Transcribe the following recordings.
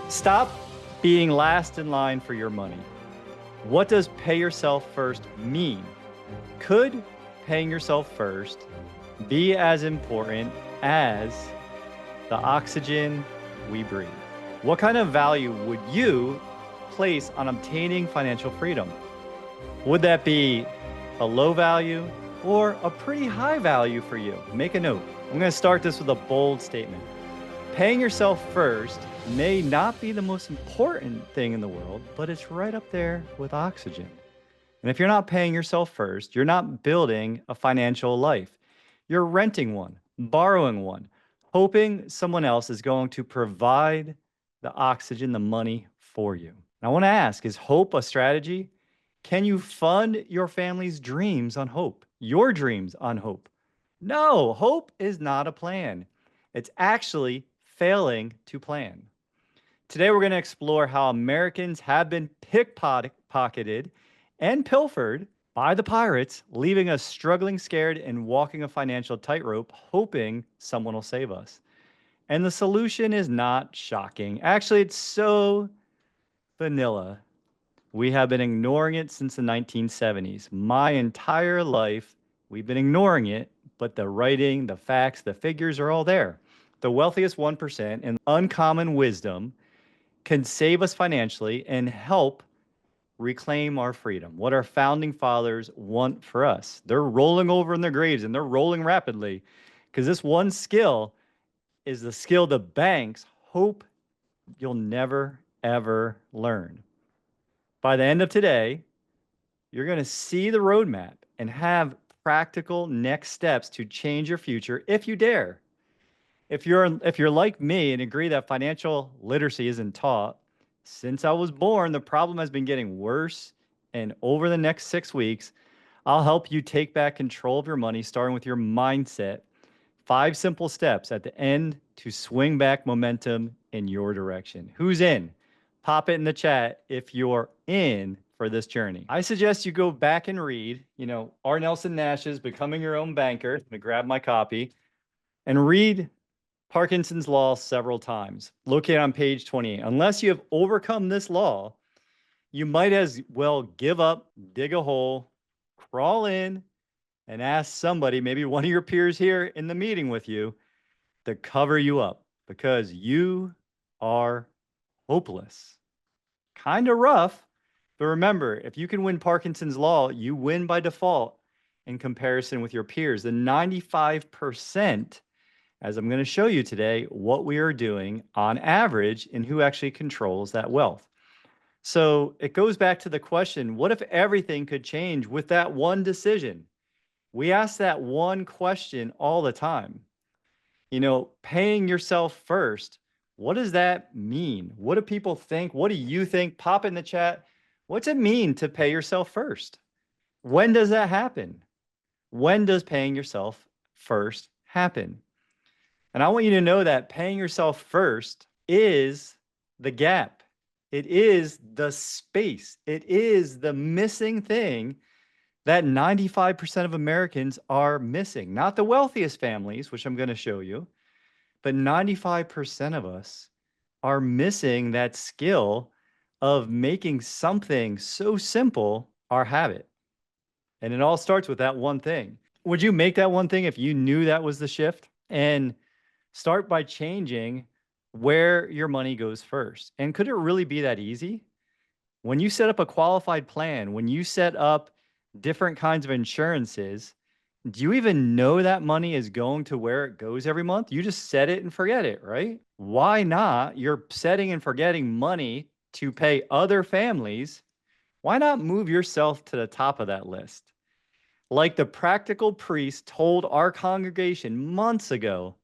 Stop being last in line for your money. What does pay yourself first mean? Could paying yourself first be as important as the oxygen we breathe? What kind of value would you place on obtaining financial freedom? Would that be a low value or a pretty high value for you? Make a note. I'm going to start this with a bold statement. Paying yourself first may not be the most important thing in the world, but it's right up there with oxygen. And if you're not paying yourself first, you're not building a financial life. You're renting one, borrowing one, hoping someone else is going to provide the oxygen, the money for you. And I want to ask, is hope a strategy? Can you fund your family's dreams on hope? Your dreams on hope? No, hope is not a plan. It's actually failing to plan. Today, we're going to explore how Americans have been pickpocketed and pilfered by the pirates, leaving us struggling, scared, and walking a financial tightrope, hoping someone will save us. And the solution is not shocking. Actually, it's so vanilla. We have been ignoring it since the 1970s. My entire life, we've been ignoring it, but the writing, the facts, the figures are all there. The wealthiest 1% and uncommon wisdom can save us financially and help reclaim our freedom, what our founding fathers want for us. They're rolling over in their graves and they're rolling rapidly because this one skill is the skill the banks hope you'll never, ever learn. By the end of today, you're going to see the roadmap and have practical next steps to change your future if you dare. If you're like me and agree that financial literacy isn't taught, since I was born, the problem has been getting worse. And over the next 6 weeks, I'll help you take back control of your money, starting with your mindset. 5 simple steps at the end to swing back momentum in your direction. Who's in? Pop it in the chat if you're in for this journey. I suggest you go back and read, R. Nelson Nash's Becoming Your Own Banker. I'm gonna grab my copy and read Parkinson's Law several times, located on page 28. Unless you have overcome this law, you might as well give up, dig a hole, crawl in, and ask somebody, maybe one of your peers here in the meeting with you, to cover you up because you are hopeless. Kind of rough, but remember, if you can win Parkinson's Law, you win by default in comparison with your peers. The 95%, as I'm going to show you today, what we are doing on average and who actually controls that wealth. So it goes back to the question, what if everything could change with that one decision? We ask that one question all the time. Paying yourself first, what does that mean? What do people think? What do you think? Pop in the chat. What's it mean to pay yourself first? When does that happen? When does paying yourself first happen? And I want you to know that paying yourself first is the gap. It is the space. It is the missing thing that 95% of Americans are missing. Not the wealthiest families, which I'm going to show you, but 95% of us are missing that skill of making something so simple our habit. And it all starts with that one thing. Would you make that one thing if you knew that was the shift? And start by changing where your money goes first. And could it really be that easy? When you set up a qualified plan, when you set up different kinds of insurances, do you even know that money is going to where it goes every month? You just set it and forget it, right? Why not? You're setting and forgetting money to pay other families. Why not move yourself to the top of that list? Like the practical priest told our congregation months ago,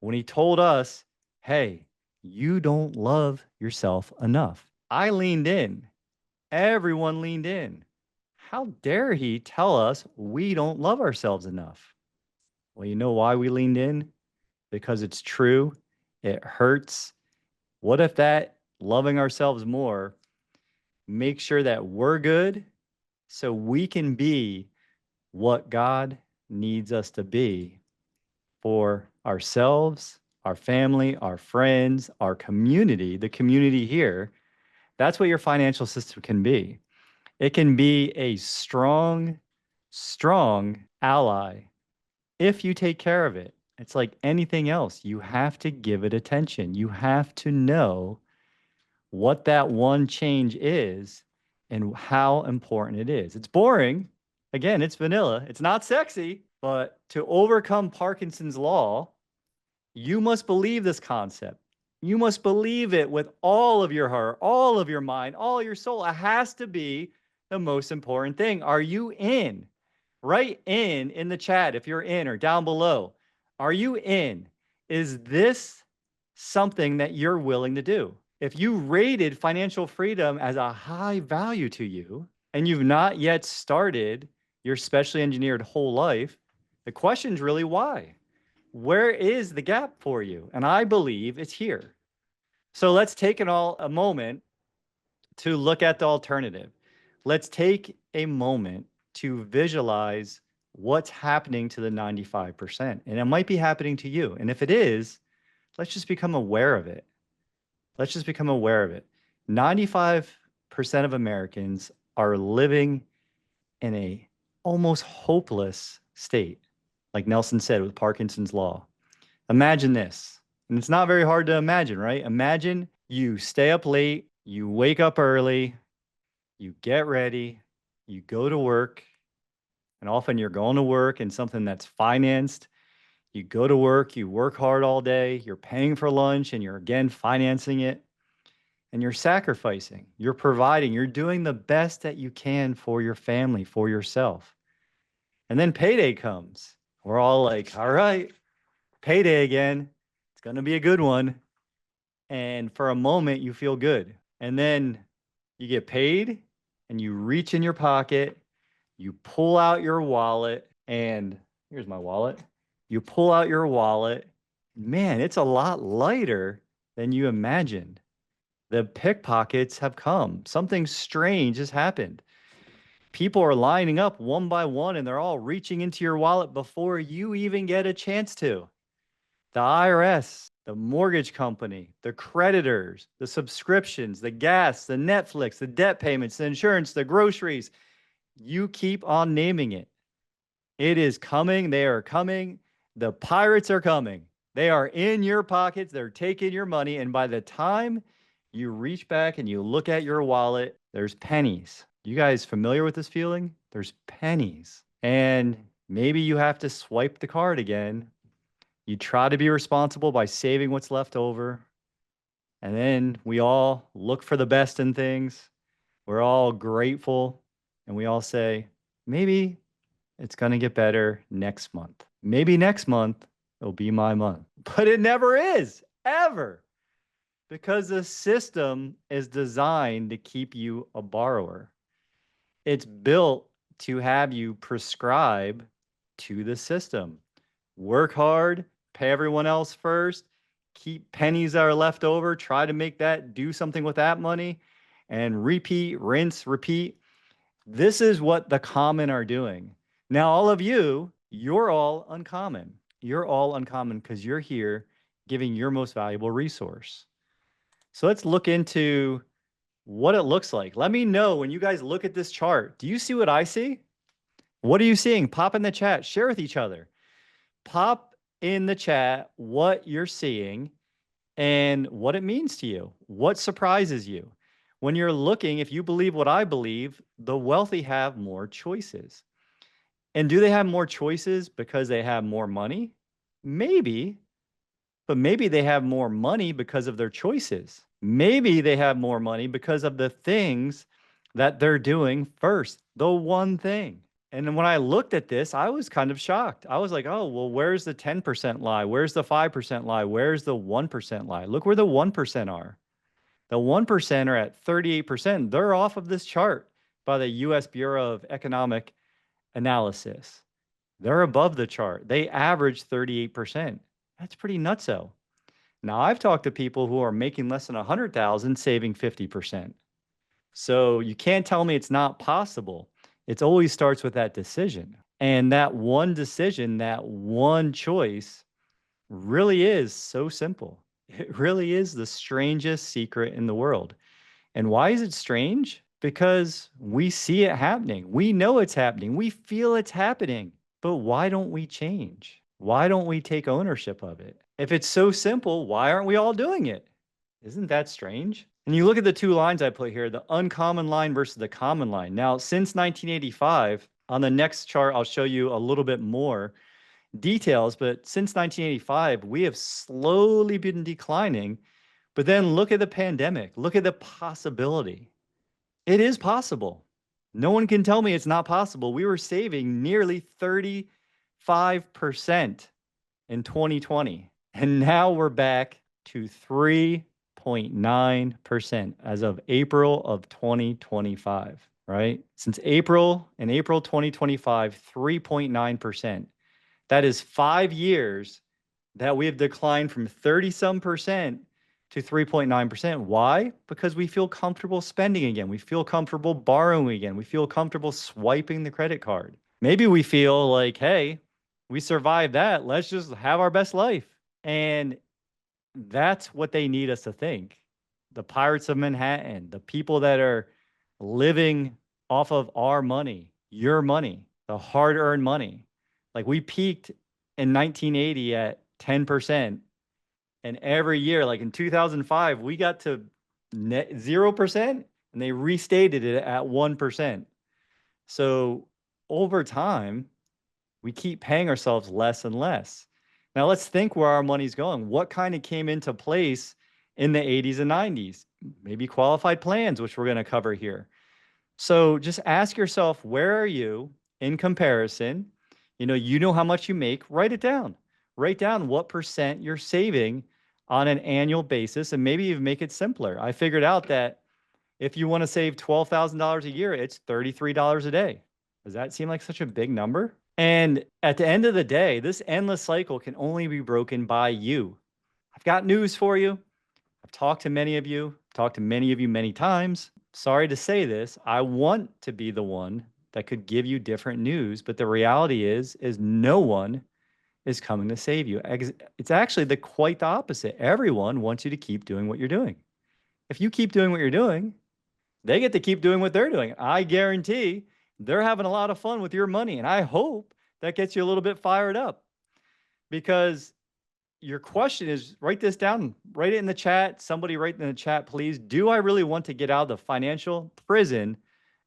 when he told us, hey, you don't love yourself enough. I leaned in. Everyone leaned in. How dare he tell us we don't love ourselves enough? Well, you know why we leaned in? Because it's true. It hurts. What if that loving ourselves more makes sure that we're good so we can be what God needs us to be for ourselves our family, our friends, our community, the community here. That's what your financial system can be. It can be a strong, strong ally if you take care of it. It's like anything else. You have to give it attention. You have to know what that one change is and how important it is. It's boring. Again, it's vanilla. It's not sexy, but to overcome Parkinson's law, you must believe this concept. You must believe it with all of your heart, all of your mind, all your soul. It has to be the most important thing. Are you in? Write in the chat if you're in or down below. Are you in? Is this something that you're willing to do? If you rated financial freedom as a high value to you and you've not yet started your specially engineered whole life, the question is really why? Where is the gap for you? And I believe it's here. So let's take a moment to look at the alternative. Let's take a moment to visualize what's happening to the 95%. And it might be happening to you. And if it is, let's just become aware of it. Let's just become aware of it. 95% of Americans are living in a almost hopeless state, like Nelson said with Parkinson's law. Imagine this. And it's not very hard to imagine, right? Imagine you stay up late, you wake up early, you get ready, you go to work, and often you're going to work in something that's financed. You go to work, you work hard all day, you're paying for lunch, and you're again financing it, and you're sacrificing, you're providing, you're doing the best that you can for your family, for yourself. And then payday comes. We're all like, all right, payday again. It's going to be a good one. And for a moment, you feel good. And then you get paid and you reach in your pocket, you pull out your wallet, and here's my wallet. You pull out your wallet. Man, it's a lot lighter than you imagined. The pickpockets have come. Something strange has happened. People are lining up one by one and they're all reaching into your wallet before you even get a chance to. The IRS, the mortgage company, the creditors, the subscriptions, the gas, the Netflix, the debt payments, the insurance, the groceries. You keep on naming it. It is coming. They are coming. The pirates are coming. They are in your pockets. They're taking your money. And by the time you reach back and you look at your wallet, there's pennies. You guys familiar with this feeling? There's pennies. And maybe you have to swipe the card again. You try to be responsible by saving what's left over. And then we all look for the best in things. We're all grateful. And we all say, maybe it's going to get better next month. Maybe next month it'll be my month. But it never is, ever. Because the system is designed to keep you a borrower. It's built to have you prescribe to the system. Work hard, pay everyone else first, keep pennies that are left over, try to make that, do something with that money, and repeat, rinse, repeat. This is what the common are doing. Now, all of you, you're all uncommon. You're all uncommon because you're here giving your most valuable resource. So let's look into what it looks like. Let me know when you guys look at this chart. Do you see what I see? What are you seeing? Pop in the chat. Share with each other. Pop in the chat what you're seeing and what it means to you. What surprises you? When you're looking, if you believe what I believe, the wealthy have more choices. And do they have more choices because they have more money? Maybe. But maybe they have more money because of their choices. Maybe they have more money because of the things that they're doing first, the one thing. And when I looked at this, I was kind of shocked. I was like, oh, well, where's the 10% lie? Where's the 5% lie? Where's the 1% lie? Look where the 1% are. The 1% are at 38%. They're off of this chart by the US Bureau of Economic Analysis. They're above the chart. They average 38%. That's pretty nutso. Now, I've talked to people who are making less than 100,000 saving 50%. So you can't tell me it's not possible. It always starts with that decision. And that one decision, that one choice really is so simple. It really is the strangest secret in the world. And why is it strange? Because we see it happening. We know it's happening. We feel it's happening. But why don't we change? Why don't we take ownership of it? If it's so simple, why aren't we all doing it? Isn't that strange? And you look at the two lines I put here, the uncommon line versus the common line. Now, since 1985, on the next chart, I'll show you a little bit more details, but since 1985, we have slowly been declining. But then look at the pandemic, look at the possibility. It is possible. No one can tell me it's not possible. We were saving nearly 35% in 2020, and now we're back to 3.9% as of April of 2025, right? Since April 2025, 3.9%. That is 5 years that we have declined from 30 some percent to 3.9%. Why? Because we feel comfortable spending again. We feel comfortable borrowing again. We feel comfortable swiping the credit card. Maybe we feel like, hey, we survived that. Let's just have our best life. And that's what they need us to think. The pirates of Manhattan, the people that are living off of our money, your money, the hard earned money. Like we peaked in 1980 at 10%. And every year, like in 2005, we got to net 0% and they restated it at 1%. So over time, we keep paying ourselves less and less. Now let's think where our money's going. What kind of came into place in the 80s and 90s? Maybe qualified plans, which we're going to cover here. So just ask yourself, where are you in comparison? You know how much you make, write it down. Write down what percent you're saving on an annual basis, and maybe even make it simpler. I figured out that if you want to save $12,000 a year, it's $33 a day. Does that seem like such a big number? And at the end of the day, this endless cycle can only be broken by you. I've got news for you. I've talked to many of you, many times. Sorry to say this, I want to be the one that could give you different news, but the reality is no one is coming to save you. It's actually quite the opposite. Everyone wants you to keep doing what you're doing. If you keep doing what you're doing, they get to keep doing what they're doing. I guarantee they're having a lot of fun with your money. And I hope that gets you a little bit fired up, because your question is, write this down, write it in the chat. Somebody write in the chat, please. Do I really want to get out of the financial prison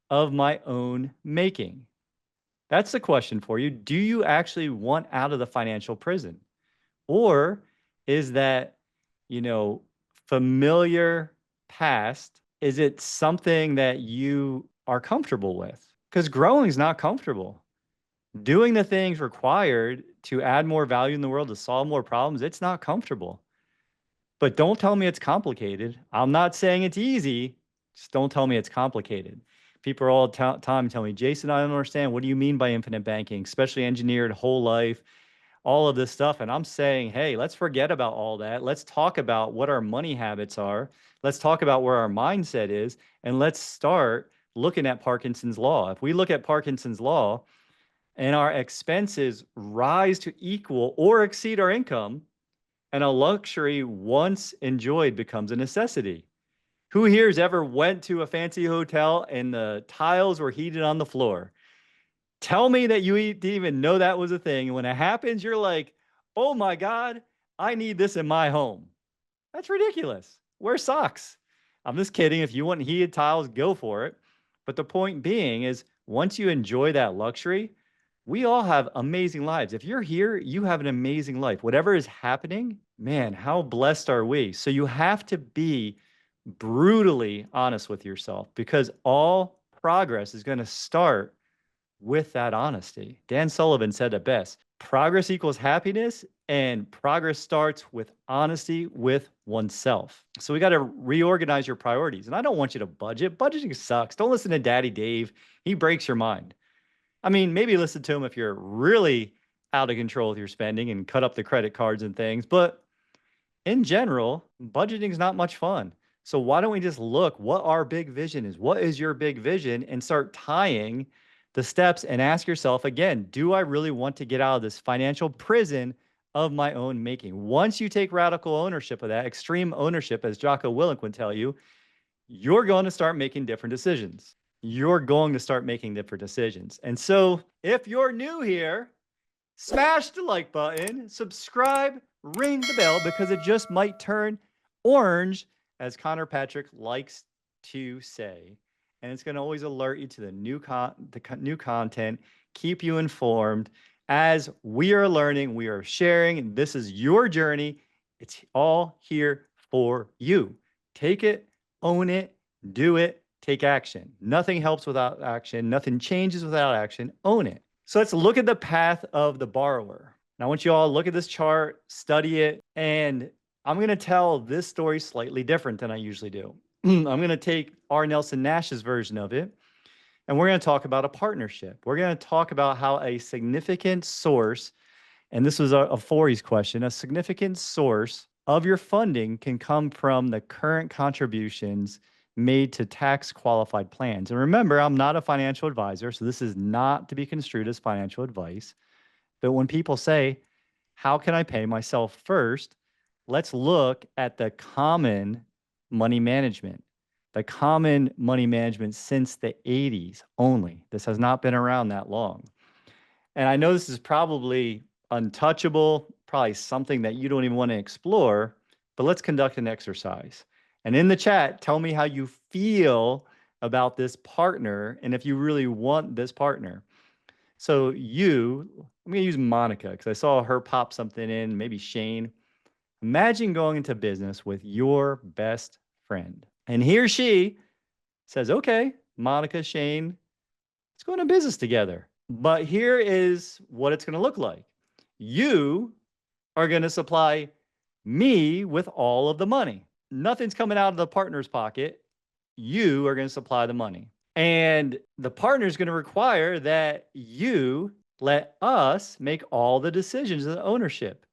of my own making? That's the question for you. Do you actually want out of the financial prison? Or is that, familiar past? Is it something that you are comfortable with? Because growing is not comfortable. Doing the things required to add more value in the world, to solve more problems, it's not comfortable. But don't tell me it's complicated. I'm not saying it's easy. Just don't tell me it's complicated. People are all the time telling me, Jason, I don't understand. What do you mean by infinite banking, especially engineered whole life, all of this stuff? And I'm saying, hey, let's forget about all that. Let's talk about what our money habits are. Let's talk about where our mindset is. And let's start looking at Parkinson's law. If we look at Parkinson's law and our expenses rise to equal or exceed our income, and a luxury once enjoyed becomes a necessity. Who here has ever went to a fancy hotel and the tiles were heated on the floor? Tell me that you didn't even know that was a thing. And when it happens, you're like, oh my God, I need this in my home. That's ridiculous. Wear socks. I'm just kidding. If you want heated tiles, go for it. But the point being is, once you enjoy that luxury, we all have amazing lives. If you're here, you have an amazing life. Whatever is happening, man, how blessed are we? So you have to be brutally honest with yourself, because all progress is going to start with that honesty. Dan Sullivan said it best: progress equals happiness, and progress starts with honesty with oneself. So we got to reorganize your priorities. And I don't want you to budget. Budgeting sucks. Don't listen to Daddy Dave. He breaks your mind. I mean, maybe listen to him if you're really out of control with your spending and cut up the credit cards and things. But in general, budgeting is not much fun. So why don't we just look what our big vision is? What is your big vision? And start tying the steps and ask yourself again, do I really want to get out of this financial prison of my own making. Once you take radical ownership of that, extreme ownership, as Jocko Willink would tell you, you're going to start making different decisions. You're going to start making different decisions. And so if you're new here, smash the like button, subscribe, ring the bell, because it just might turn orange, as Connor Patrick likes to say. And it's going to always alert you to the new content, keep you informed. As we are learning, we are sharing, and this is your journey. It's all here for you. Take it, own it, do it, take action. Nothing helps without action. Nothing changes without action. Own it. So let's look at the path of the borrower. Now, I want you all to look at this chart, study it, and I'm going to tell this story slightly different than I usually do. I'm going to take R. Nelson Nash's version of it, and we're going to talk about a partnership. We're going to talk about how a significant source, and this was a Forey's question, a significant source of your funding can come from the current contributions made to tax qualified plans. And remember, I'm not a financial advisor, so this is not to be construed as financial advice. But when people say, how can I pay myself first? Let's look at the common money management. The common money management since the 80s only. This has not been around that long. And I know this is probably untouchable, probably something that you don't even want to explore, but let's conduct an exercise. And in the chat, tell me how you feel about this partner and if you really want this partner. So I'm going to use Monica because I saw her pop something in, maybe Shane. Imagine going into business with your best friend. And he or she says, okay, Monica, Shane, let's go into business together. But here is what it's going to look like. You are going to supply me with all of the money. Nothing's coming out of the partner's pocket. You are going to supply the money. And the partner is going to require that you let us make all the decisions of ownership.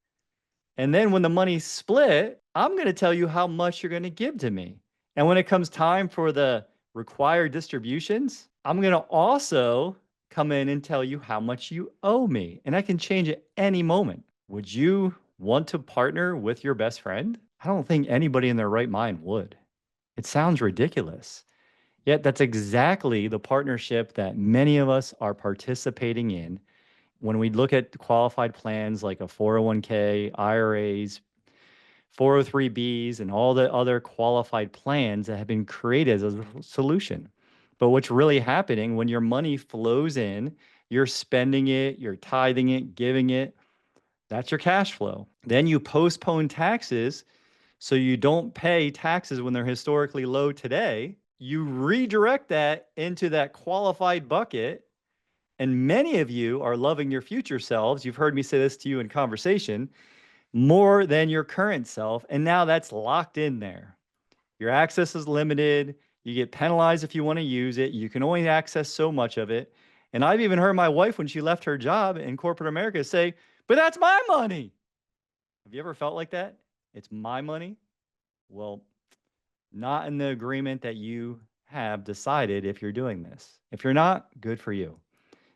And then when the money's split, I'm going to tell you how much you're going to give to me. And when it comes time for the required distributions, I'm going to also come in and tell you how much you owe me. And I can change at any moment. Would you want to partner with your best friend? I don't think anybody in their right mind would. It sounds ridiculous. Yet that's exactly the partnership that many of us are participating in when we look at qualified plans like a 401k, IRAs, 403bs, and all the other qualified plans that have been created as a solution. But what's really happening when your money flows in, you're spending it, you're tithing it, giving it, that's your cash flow. Then you postpone taxes so you don't pay taxes when they're historically low today. You redirect that into that qualified bucket. And many of you are loving your future selves. You've heard me say this to you in conversation more than your current self. And now that's locked in there. Your access is limited. You get penalized if you want to use it. You can only access so much of it. And I've even heard my wife, when she left her job in corporate America, say, but that's my money. Have you ever felt like that? It's my money. Well, not in the agreement that you have decided if you're doing this. If you're not, good for you.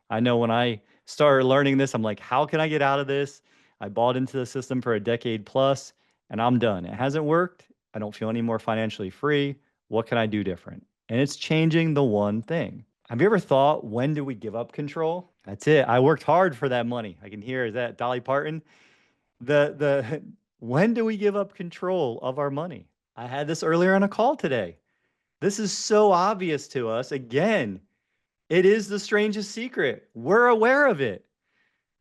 I know when I started learning this, I'm like, how can I get out of this? I bought into the system for a decade plus, and I'm done. It hasn't worked. I don't feel any more financially free. What can I do different? And it's changing the one thing. Have you ever thought, when do we give up control? That's it. I worked hard for that money. I can hear, is that Dolly Parton? When do we give up control of our money? I had this earlier on a call today. This is so obvious to us. Again, it is the strangest secret. We're aware of it.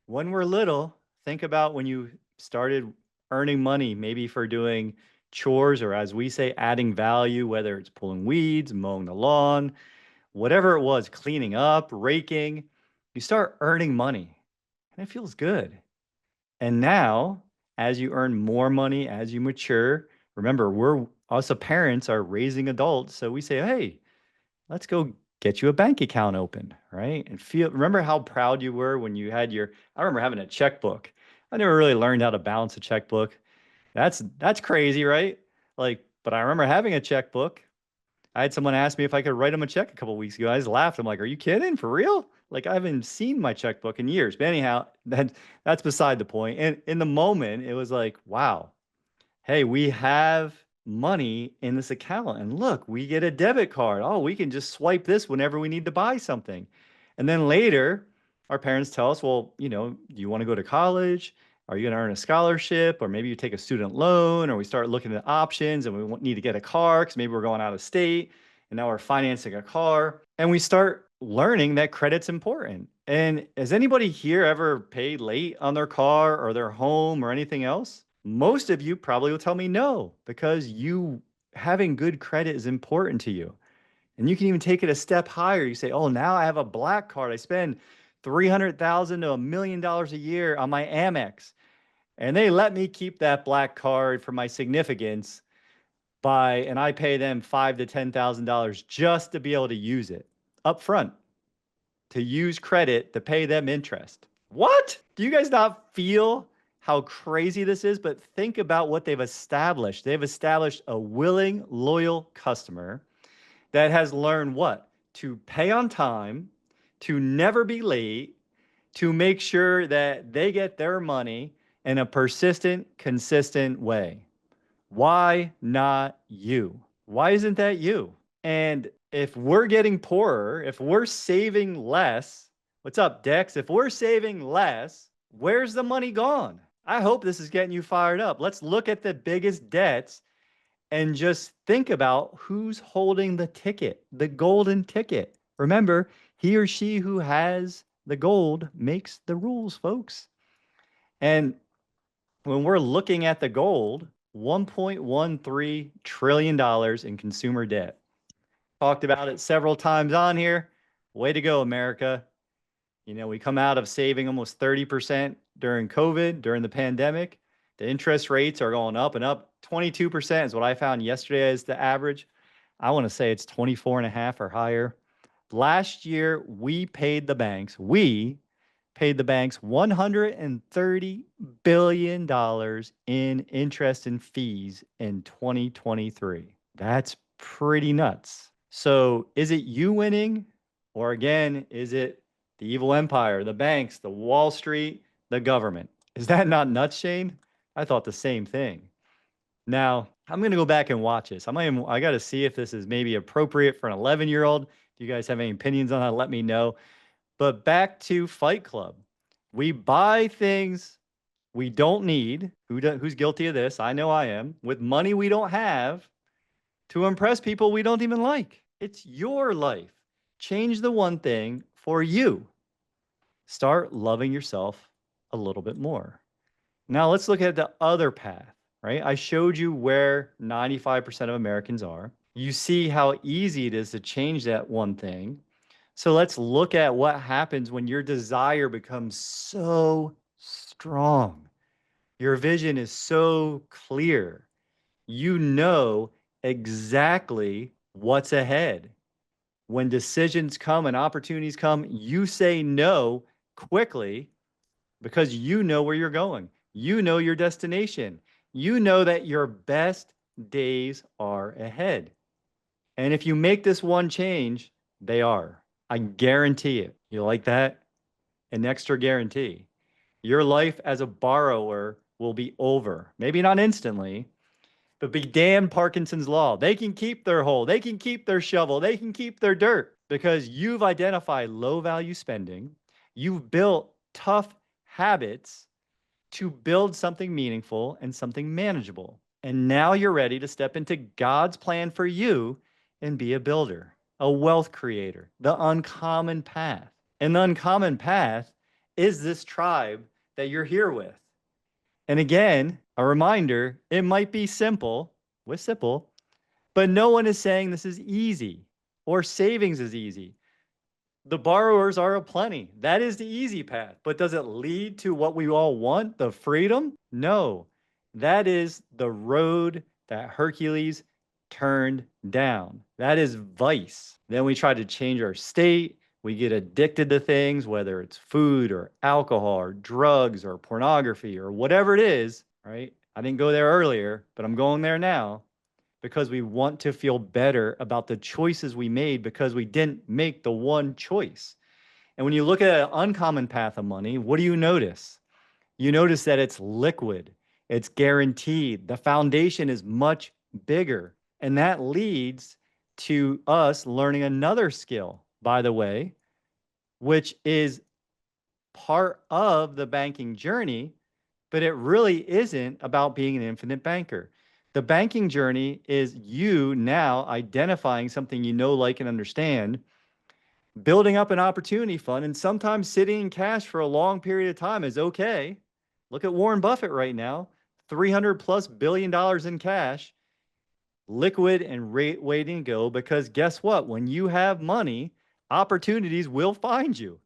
When we're little, think about when you started earning money, maybe for doing chores, or as we say, adding value, whether it's pulling weeds, mowing the lawn, whatever it was, cleaning up, raking. You start earning money and it feels good. And now, as you earn more money, as you mature, remember, us as parents are raising adults. So we say, hey, let's go get you a bank account open, right? And remember how proud you were when you had I remember having a checkbook. I never really learned how to balance a checkbook. That's crazy, right? But I remember having a checkbook. I had someone ask me if I could write them a check a couple weeks ago. I just laughed. I'm like, are you kidding? For real? Like I haven't seen my checkbook in years. But anyhow, that's beside the point. And in the moment, it was like, wow, hey, we have money in this account. And look, we get a debit card. Oh, we can just swipe this whenever we need to buy something. And then later, our parents tell us, well, do you want to go to college? Are you going to earn a scholarship? Or maybe you take a student loan, or we start looking at options and we need to get a car because maybe we're going out of state and now we're financing a car. And we start learning that credit's important. And has anybody here ever paid late on their car or their home or anything else? Most of you probably will tell me no, because you having good credit is important to you. And you can even take it a step higher. You say, oh, now I have a black card. I spend $300,000 to $1 million a year on my Amex. And they let me keep that black card for my significance and I pay them $5,000 to $10,000 just to be able to use it up front, to use credit to pay them interest. What? Do you guys not feel how crazy this is? But think about what they've established. They've established a willing, loyal customer that has learned what? To pay on time, to never be late, to make sure that they get their money in a persistent, consistent way. Why not you? Why isn't that you? And if we're getting poorer, if we're saving less, what's up, Dex? If we're saving less, where's the money gone? I hope this is getting you fired up. Let's look at the biggest debts and just think about who's holding the ticket, the golden ticket. Remember, he or she who has the gold makes the rules, folks. And when we're looking at the gold, $1.13 trillion in consumer debt. Talked about it several times on here. Way to go, America. We come out of saving almost 30% during COVID, during the pandemic. The interest rates are going up and up. 22% is what I found yesterday as the average. I want to say it's 24.5 or higher. Last year, we paid the banks $130 billion in interest and fees in 2023. That's pretty nuts. So is it you winning? Or again, is it the evil empire, the banks, the Wall Street, the government? Is that not nuts, Shane? I thought the same thing. Now, I'm going to go back and watch this. I got to see if this is maybe appropriate for an 11-year-old. If you guys have any opinions on that, let me know. But back to Fight Club. We buy things we don't need. Who's guilty of this? I know I am. With money we don't have to impress people we don't even like. It's your life. Change the one thing for you. Start loving yourself a little bit more. Now let's look at the other path, right? I showed you where 95% of Americans are. You see how easy it is to change that one thing. So let's look at what happens when your desire becomes so strong. Your vision is so clear. You know exactly what's ahead. When decisions come and opportunities come, you say no quickly because you know where you're going. You know your destination. You know that your best days are ahead. And if you make this one change, they are. I guarantee it. You like that? An extra guarantee. Your life as a borrower will be over. Maybe not instantly, but be damned Parkinson's law. They can keep their hole. They can keep their shovel. They can keep their dirt because you've identified low value spending. You've built tough habits to build something meaningful and something manageable. And now you're ready to step into God's plan for you and be a builder, a wealth creator, the uncommon path. And the uncommon path is this tribe that you're here with. And again, a reminder, it might be simple with Sipple, but no one is saying this is easy or savings is easy. The borrowers are aplenty. That is the easy path. But does it lead to what we all want, the freedom? No. That is the road that Hercules turned down. That is vice. Then we try to change our state. We get addicted to things, whether it's food or alcohol or drugs or pornography or whatever it is, right? I didn't go there earlier, but I'm going there now because we want to feel better about the choices we made because we didn't make the one choice. And when you look at an uncommon path of money, what do you notice? You notice that it's liquid, it's guaranteed, the foundation is much bigger. And that leads to us learning another skill, by the way, which is part of the banking journey, but it really isn't about being an infinite banker. The banking journey is you now identifying something you know, like, and understand, building up an opportunity fund, and sometimes sitting in cash for a long period of time is okay. Look at Warren Buffett right now, 300 plus billion dollars in cash, liquid and waiting to go, because guess what? When you have money, opportunities will find you.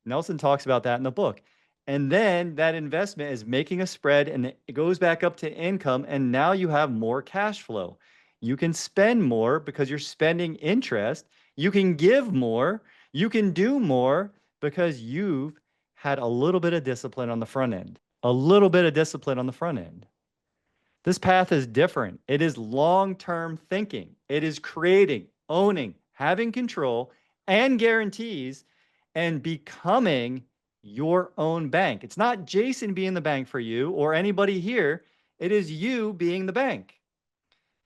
Nelson talks about that in the book. And then that investment is making a spread and it goes back up to income. And now you have more cash flow. You can spend more because you're spending interest. You can give more. You can do more because you've had a little bit of discipline on the front end. A little bit of discipline on the front end. This path is different. It is long-term thinking. It is creating, owning, having control and guarantees, and becoming your own bank. It's not Jason being the bank for you or anybody here. It is you being the bank.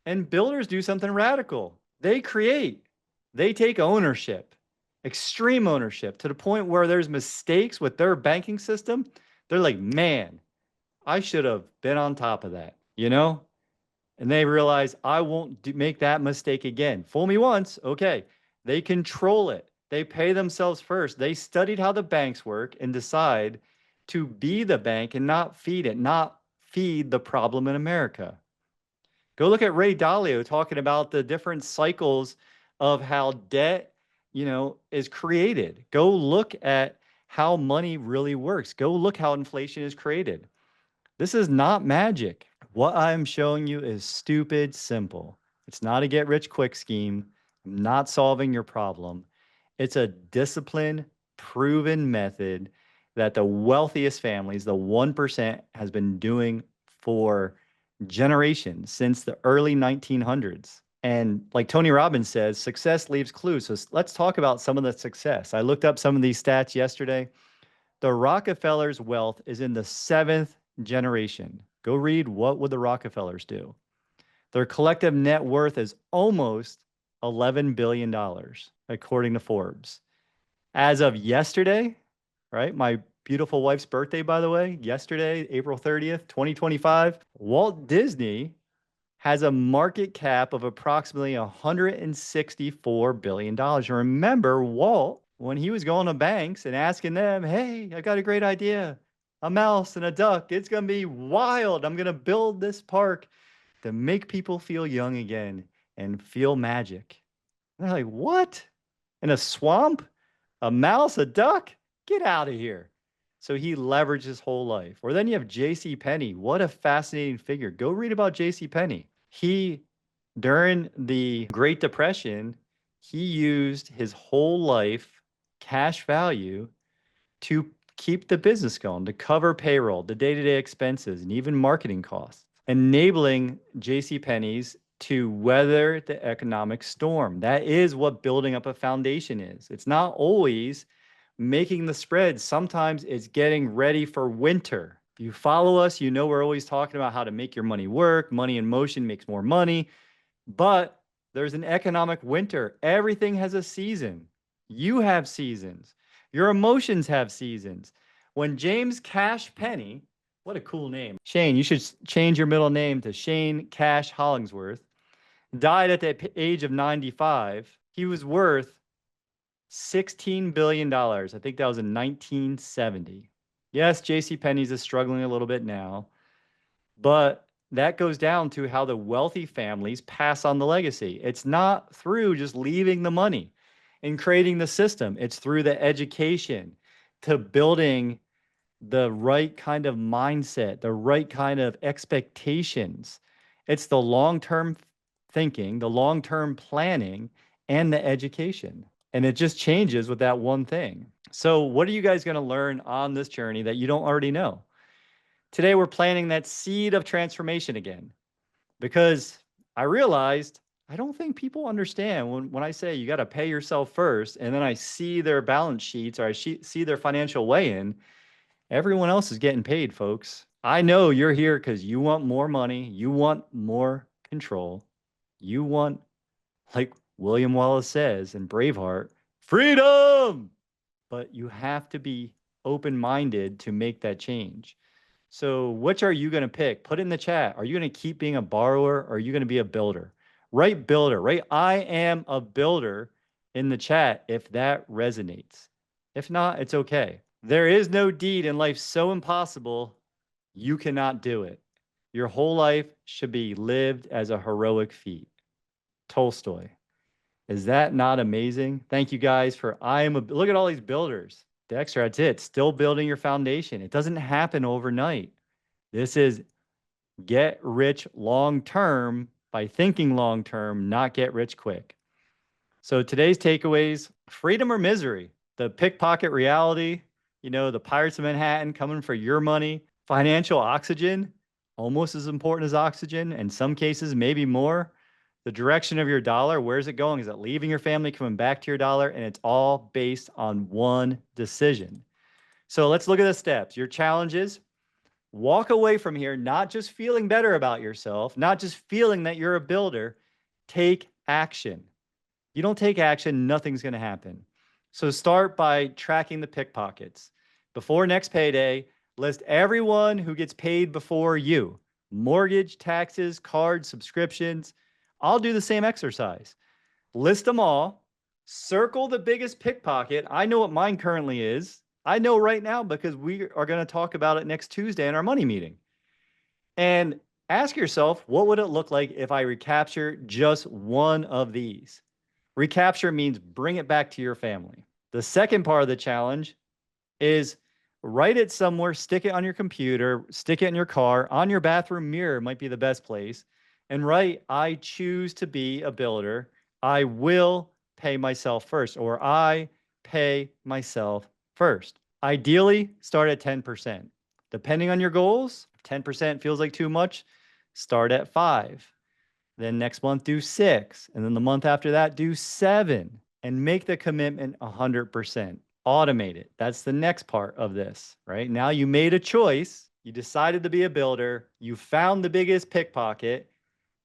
And builders do something radical. They create. They take ownership, extreme ownership, to the point where there's mistakes with their banking system. They're like, man, I should have been on top of that, you know? And they realize, I won't make that mistake again. Fool me once, okay. They control it. They pay themselves first. They studied how the banks work and decide to be the bank and not feed it, not feed the problem in America. Go look at Ray Dalio talking about the different cycles of how debt, is created. Go look at how money really works. Go look how inflation is created. This is not magic. What I'm showing you is stupid simple. It's not a get rich quick scheme. I'm not solving your problem. It's a disciplined, proven method that the wealthiest families, the 1%, has been doing for generations since the early 1900s. And like Tony Robbins says, success leaves clues. So let's talk about some of the success. I looked up some of these stats yesterday. The Rockefellers' wealth is in the seventh generation. Go read What Would the Rockefellers Do? Their collective net worth is almost $11 billion, according to Forbes. As of yesterday, right? My beautiful wife's birthday, by the way, yesterday, April 30th, 2025, Walt Disney has a market cap of approximately $164 billion. Remember, Walt, when he was going to banks and asking them, hey, I got a great idea, a mouse and a duck, it's going to be wild. I'm going to build this park to make people feel young again and feel magic. And they're like, what? In a swamp? A mouse, a duck? Get out of here. So he leveraged his whole life. Or then you have J.C. Penney. What a fascinating figure. Go read about J.C. Penney. During the Great Depression, he used his whole life cash value to keep the business going, to cover payroll, the day-to-day expenses, and even marketing costs, enabling J.C. Penney's to weather the economic storm. That is what building up a foundation is. It's not always making the spread. Sometimes it's getting ready for winter. If you follow us, you know we're always talking about how to make your money work. Money in motion makes more money. But there's an economic winter. Everything has a season. You have seasons. Your emotions have seasons. When James Cash Penney, what a cool name. Shane, you should change your middle name to Shane Cash Hollingsworth, died at the age of 95. He was worth $16 billion. I think that was in 1970. Yes, J.C. Penney's is struggling a little bit now, but that goes down to how the wealthy families pass on the legacy. It's not through just leaving the money and creating the system. It's through the education to building the right kind of mindset, the right kind of expectations. It's the long-term thinking, the long-term planning, and the education. And it just changes with that one thing. So what are you guys going to learn on this journey that you don't already know? Today, we're planting that seed of transformation again, because I realized I don't think people understand when I say you got to pay yourself first, and then I see their balance sheets or see their financial weigh-in. Everyone else is getting paid, folks. I know you're here because you want more money, you want more control, you want, like William Wallace says in Braveheart, freedom. But you have to be open-minded to make that change. So, which are you going to pick? Put in the chat. Are you going to keep being a borrower or are you going to be a builder? Write builder, right? I am a builder in the chat if that resonates. If not, it's okay. There is no deed in life so impossible, you cannot do it. Your whole life should be lived as a heroic feat. Tolstoy. Is that not amazing? Thank you guys for look at all these builders. Dexter, that's it. Still building your foundation. It doesn't happen overnight. This is get rich long term by thinking long term, not get rich quick. So today's takeaways: freedom or misery, the pickpocket reality, the Pirates of Manhattan coming for your money, financial oxygen, almost as important as oxygen, in some cases, maybe more. The direction of your dollar, where's it going? Is it leaving your family, coming back to your dollar? And it's all based on one decision. So let's look at the steps. Your challenges: walk away from here, not just feeling better about yourself, not just feeling that you're a builder. Take action. You don't take action, nothing's going to happen. So start by tracking the pickpockets. Before next payday, list everyone who gets paid before you: mortgage, taxes, cards, subscriptions. I'll do the same exercise. List them all. Circle the biggest pickpocket. I know what mine currently is. I know right now because we are going to talk about it next Tuesday in our money meeting. And ask yourself, what would it look like if I recapture just one of these? Recapture means bring it back to your family. The second part of the challenge is write it somewhere, stick it on your computer, stick it in your car, on your bathroom mirror might be the best place, and write, I choose to be a builder. I will pay myself first, or I pay myself first. Ideally, start at 10%. Depending on your goals, if 10% feels like too much, start at 5. Then next month, do 6. And then the month after that, do 7. And make the commitment 100%. Automate it. That's the next part of this, right? Now you made a choice. You decided to be a builder. You found the biggest pickpocket.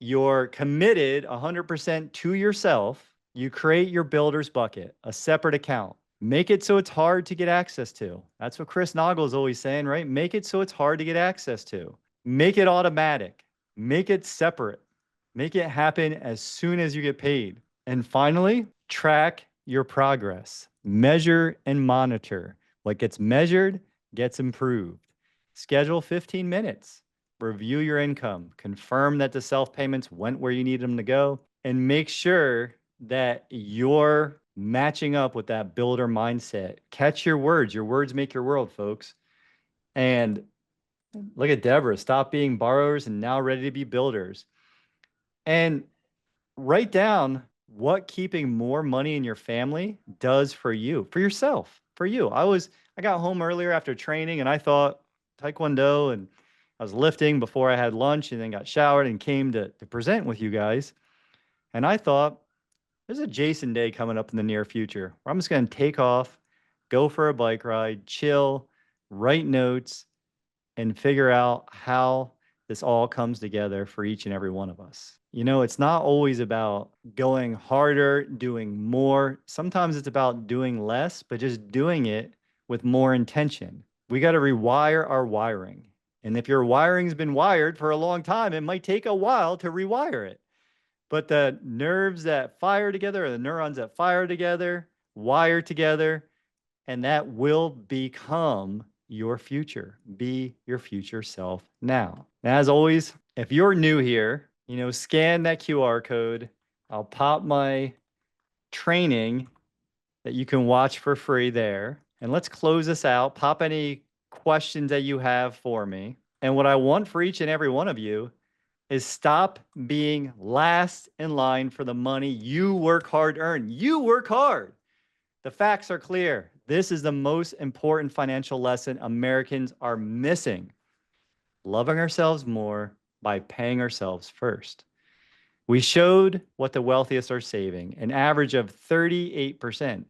You're committed 100% to yourself. You create your builder's bucket, a separate account. Make it so it's hard to get access to. That's what Chris Nagel is always saying, right? Make it so it's hard to get access to. Make it automatic. Make it separate. Make it happen as soon as you get paid. And finally, track your progress. Measure and monitor. What gets measured gets improved. Schedule 15 minutes. Review your income. Confirm that the self-payments went where you need them to go. And make sure that you're matching up with that builder mindset. Catch your words. Your words make your world, folks. And look at Deborah. Stop being borrowers and now ready to be builders. And write down what keeping more money in your family does for you, for yourself, for you. I got home earlier after training and I thought Taekwondo, and I was lifting before I had lunch and then got showered and came to present with you guys. And I thought, there's a Jason day coming up in the near future where I'm just going to take off, go for a bike ride, chill, write notes, and figure out how this all comes together for each and every one of us. It's not always about going harder, doing more. Sometimes it's about doing less, but just doing it with more intention. We got to rewire our wiring. And if your wiring's been wired for a long time, it might take a while to rewire it. But the nerves that fire together, or the neurons that fire together, wire together, and that will become your future. Be your future self now. And as always, if you're new here, scan that QR code. I'll pop my training that you can watch for free there. And let's close this out. Pop any questions that you have for me. And what I want for each and every one of you is stop being last in line for the money you work hard to earn. You work hard. The facts are clear. This is the most important financial lesson Americans are missing. Loving ourselves more by paying ourselves first. We showed what the wealthiest are saving, an average of 38%.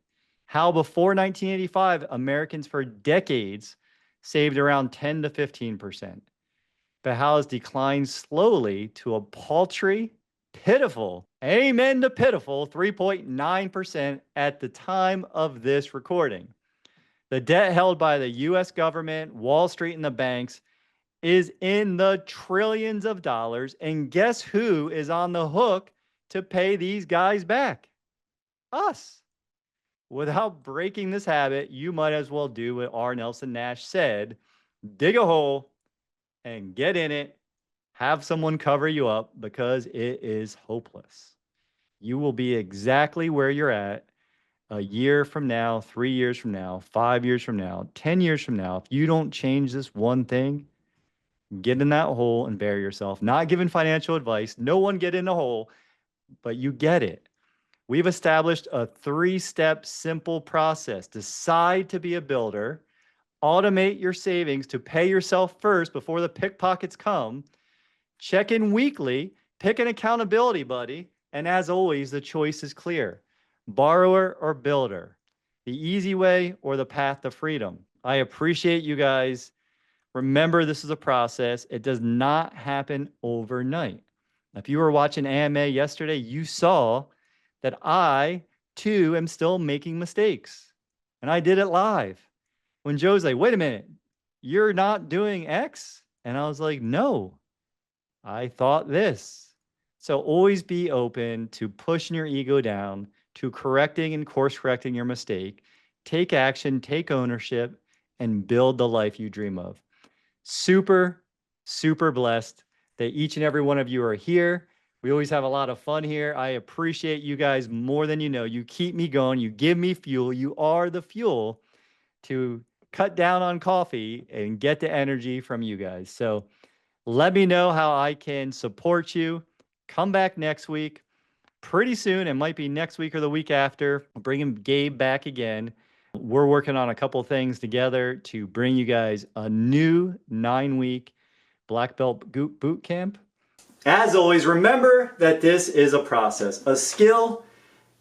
How before 1985, Americans for decades saved around 10 to 15%. But how it's declined slowly to a paltry, pitiful, amen to pitiful 3.9% at the time of this recording. The debt held by the US government, Wall Street, and the banks is in the trillions of dollars. And guess who is on the hook to pay these guys back? Us. Without breaking this habit, you might as well do what R. Nelson Nash said: dig a hole and get in it. Have someone cover you up, because it is hopeless. You will be exactly where you're at a year from now, 3 years from now, 5 years from now, 10 years from now. If you don't change this one thing, get in that hole and bury yourself. Not giving financial advice. No one get in a hole, but you get it. We've established a 3-step simple process. Decide to be a builder. Automate your savings to pay yourself first before the pickpockets come. Check in weekly. Pick an accountability buddy. And as always, the choice is clear: borrower or builder, the easy way or the path to freedom. I appreciate you guys. Remember, this is a process. It does not happen overnight. If you were watching AMA yesterday, you saw that I, too, am still making mistakes. And I did it live. When Joe's like, wait a minute, you're not doing X? And I was like, no, I thought this. So always be open to pushing your ego down, to correcting and course correcting your mistake. Take action, take ownership, and build the life you dream of. Super, super blessed that each and every one of you are here. We always have a lot of fun here. I appreciate you guys more than you know. You keep me going. You give me fuel. You are the fuel to cut down on coffee and get the energy from you guys. So let me know how I can support you. Come back next week. Pretty soon, it might be next week or the week after, bringing Gabe back again. We're working on a couple things together to bring you guys a new 9-week Black Belt boot camp. As always, remember that this is a process, a skill,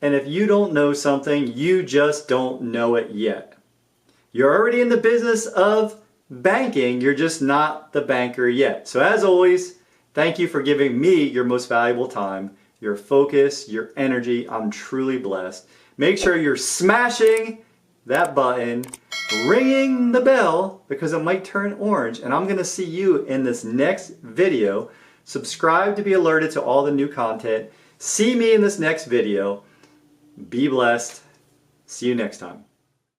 and if you don't know something, you just don't know it yet. You're already in the business of banking, you're just not the banker yet. So as always, thank you for giving me your most valuable time, your focus, your energy. I'm truly blessed. Make sure you're smashing that button, ringing the bell, because it might turn orange, and I'm going to see you in this next video. Subscribe to be alerted to all the new content. See me in this next video. Be blessed. See you next time.